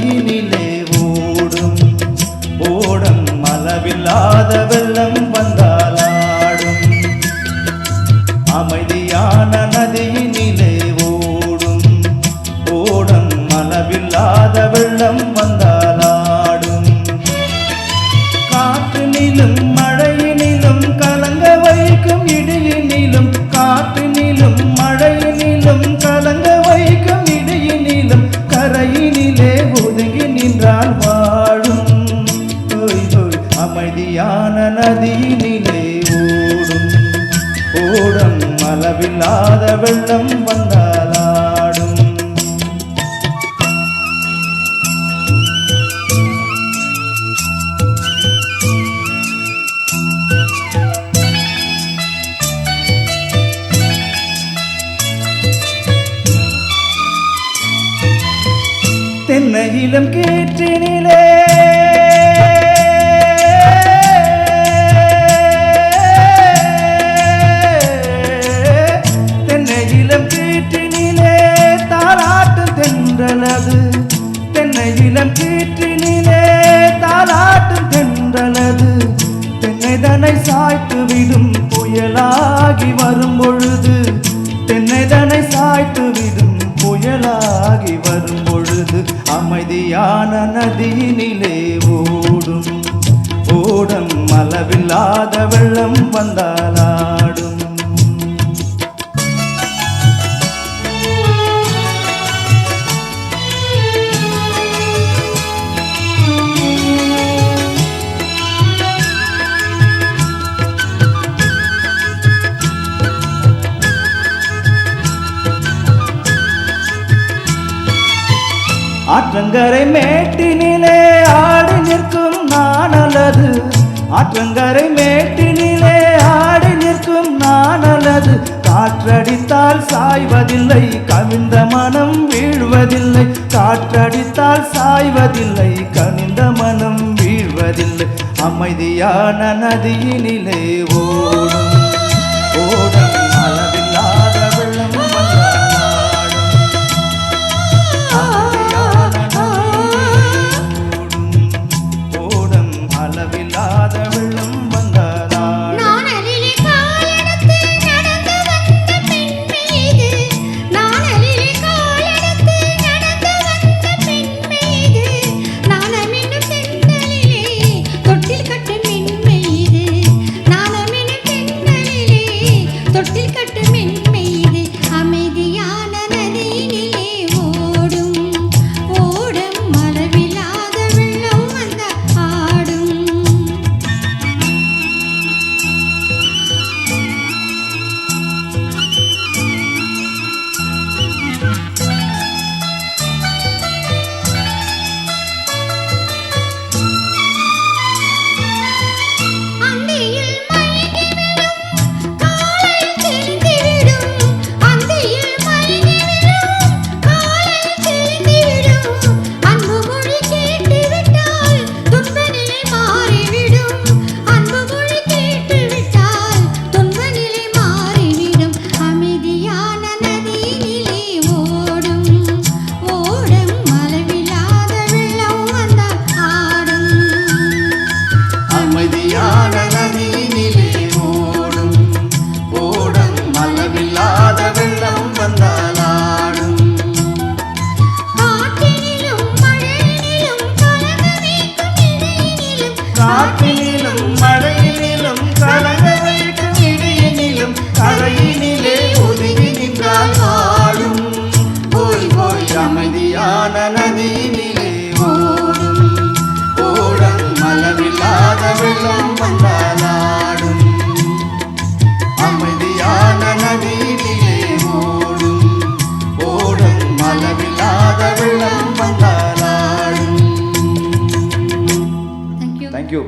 நதியினிலே ஓடும் ஓடம் அளவில்லாத வெள்ளம் வந்தாலாடும். அமைதியான நதியினிலே ஓடும் ஓடம் அளவில்லாத வெள்ளம் வந்தாலாடும். காற்றினிலும் மழையினிலும் கலங்க வைக்கும் இடியினிலும், காற்றினிலும் மழையினிலும் கலங்க வைக்கும் இடியினிலும், கரையினிலே ஒதுங்கி நின்றால் வாழும். அமைதியான நதியினிலே ஓடும் ஓடம் அளவில்லாத வெள்ளம் வந்தாலாடும். தென்னையிலும் கீற்றினிலே தென்னையிலும் கீற்றினிலே தாலாட்டும் தென்றலது, தென்னையிலும் கீற்றினிலே தாலாட்டும் தென்றலது. தென்னைதனை சாய்த்து விடும் புயலாகி வரும் பொழுது, தென்னைதனை சாய்த்து விடும் புயலாகி வரும் பொழுது, அமைதியான நதியினிலே ஓடும் ஓடம் அளவில்லாத வெள்ளம் வந்தாலாடும். ஆற்றங்கரை மேட்டினிலே ஆடி நிற்கும் நாணலது, ஆற்றங்கரை மேட்டினிலே ஆடி நிற்கும் நாணலது. காற்றடித்தால் சாய்வதில்லை, கவிழ்ந்த மனம் வீழ்வதில்லை, காற்றடித்தால் சாய்வதில்லை, கனிந்த மனம் வீழ்வதில்லை. அமைதியான நதியினிலே ஓடும் ஓடம் அளவில்லாத வெள்ளம் வந்தாலாடும். அளவில்லாத வெள்ளம் வந்தாலாடும். நானலிலே காலெடுத்து நடந்து வந்த பெண் மீது, நானலிலே காலெடுத்து நடந்து வந்த பெண் மீது, நாணமெனும் தென்றலிலே தொட்டில் கட்டும் பெண் மீது, நாணமெனும் தென்றலிலே தொட்டில் கட்டும் பெண் மீது. அமைதியான நதியினிலே ஓடும் ஓடம் அளவில்லாத வெள்ளம் வந்த ஆடும். அந்தியில் மயங்கிவிடும் காலையில் தெரிந்துவிடும், அந்தியில் மயங்கிவிடும் காலையில் தெரிந்துவிடும். அன்பு மொழி கேட்டுவிட்டால் துன்ப நிலை மாறிவிடும், அன்பு மொழி கேட்டுவிட்டால் துன்ப நிலை மாறிவிடும். அமைதியான நதியினிலே ஓடும் ஓடம் அளவில்லாத வெள்ளம் வந்தால் ஆடும். அமைதியான நதியினிலே ஓடும் ஓடம் அளவில்லாத வெள்ளம் வந்தாலாடும். காற்றினிலும் மழையினிலும் கலங்க வைக்கும் இடையினிலும், காற்றினிலும் மழையினிலும் கலங்க வைக்கும் இடியினிலும், கரையினிலே ஒதுங்கி நின்றால் வாழும். போய் போய் அமைதியான நதியினிலே ஓடும் ஓடம் அளவில்லாத வெள்ளம் வந்தாலாடும். அமைதியான நதியினிலே ஓடும் ஓடம் அளவில்லாத வெள்ளம் வந்தாலாடும். Thank you. Thank you.